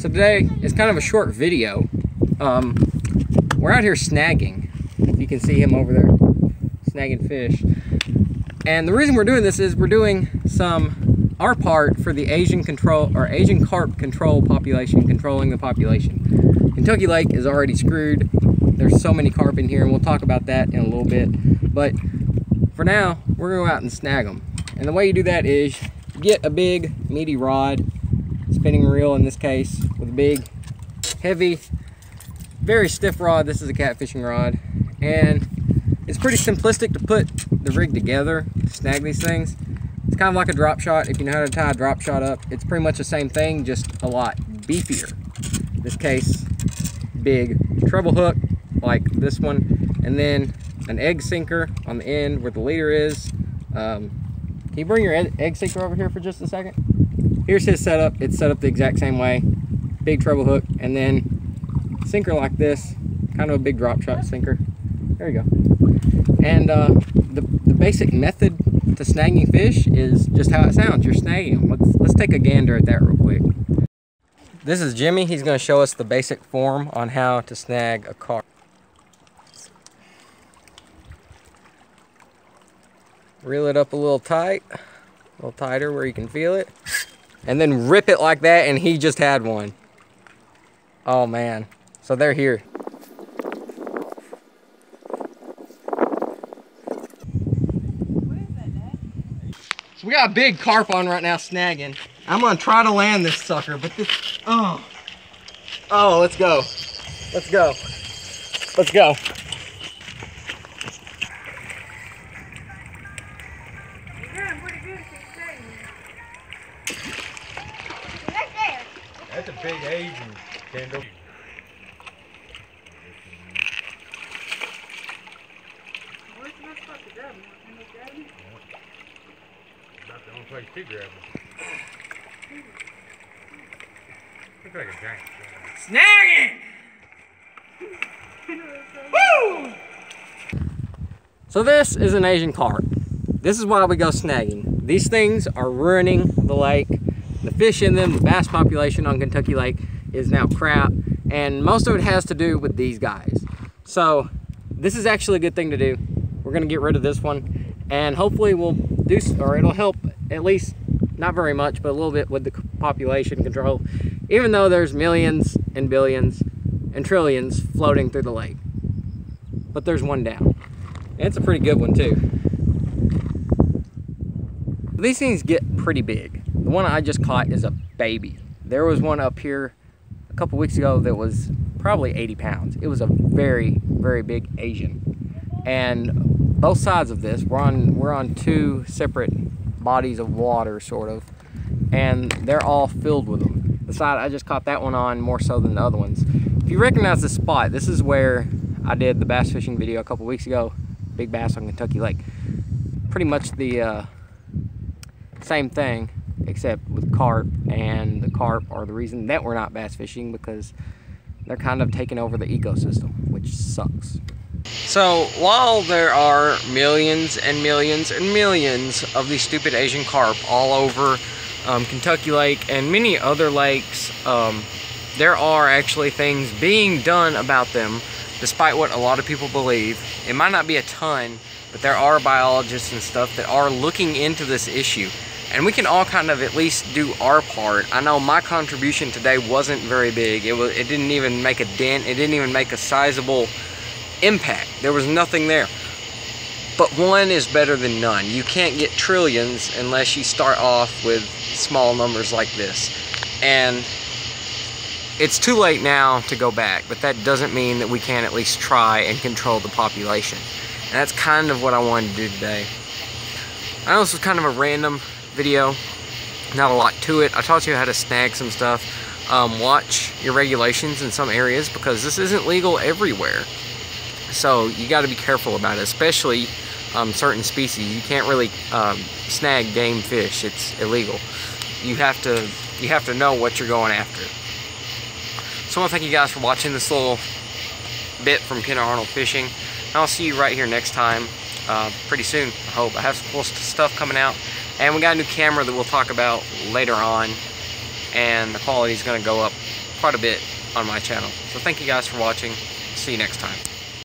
So today is kind of a short video. We're out here snagging. You can see him over there snagging fish. And the reason we're doing this is we're doing our part for the Asian carp control population, controlling the population. Kentucky Lake is already screwed. There's so many carp in here, and we'll talk about that in a little bit. But for now, we're gonna go out and snag them. And the way you do that is you get a big meaty rod, spinning reel in this case, with a big, heavy, very stiff rod. This is a catfishing rod. And it's pretty simplistic to put the rig together to snag these things. It's kind of like a drop shot. If you know how to tie a drop shot up, it's pretty much the same thing, just a lot beefier. In this case, big treble hook like this one, and then an egg sinker on the end where the leader is. Can you bring your egg sinker over here for just a second? Here's his setup. It's set up the exact same way. Big treble hook, and then sinker like this, kind of a big drop shot sinker. There you go. And the basic method to snagging fish is just how it sounds. You're snagging them. Let's take a gander at that real quick. This is Jimmy. He's going to show us the basic form on how to snag a carp. Reel it up a little tight, a little tighter where you can feel it, and then rip it like that, and he just had one. Oh man, so they're here. So we got a big carp on right now snagging. I'm gonna try to land this sucker, but this, oh, let's go. Let's go. Let's go. That's a big Asian, Kendall. Not the only place to grab them. Looks like a giant. Snagging! Woo! So this is an Asian carp. This is why we go snagging. These things are ruining the lake. The fish in them, the bass population on Kentucky Lake is now crap, and most of it has to do with these guys. So this is actually a good thing to do. We're gonna get rid of this one, and hopefully we'll do, or it'll help at least, not very much, but a little bit with the population control, even though there's millions and billions and trillions floating through the lake. But there's one down, and it's a pretty good one too. These things get pretty big. The one I just caught is a baby. There was one up here a couple weeks ago that was probably 80 pounds. It was a very, very big Asian. And both sides of this, we're on two separate bodies of water, sort of, and they're all filled with them. The side I just caught that one on more so than the other ones. If you recognize this spot, this is where I did the bass fishing video a couple weeks ago, big bass on Kentucky Lake. Pretty much the same thing, except with carp, and the carp are the reason that we're not bass fishing, because they're kind of taking over the ecosystem, which sucks. So while there are millions and millions and millions of these stupid Asian carp all over Kentucky Lake and many other lakes, there are actually things being done about them, despite what a lot of people believe. It might not be a ton, but there are biologists and stuff that are looking into this issue. And we can all kind of at least do our part. I know my contribution today wasn't very big. It didn't even make a dent. It didn't even make a sizable impact. There was nothing there. But one is better than none. You can't get trillions unless you start off with small numbers like this. And it's too late now to go back, but that doesn't mean that we can't at least try and control the population. And that's kind of what I wanted to do today. I know this was kind of a random video, not a lot to it. I taught you how to snag some stuff. Watch your regulations in some areas, because this isn't legal everywhere. So you got to be careful about it, especially certain species. You can't really snag game fish. It's illegal. You have to know what you're going after. So I want to thank you guys for watching this little bit from Ken Arnold Fishing. And I'll see you right here next time, pretty soon, I hope. I have some cool stuff coming out. And we got a new camera that we'll talk about later on, and the quality is going to go up quite a bit on my channel. So thank you guys for watching. See you next time.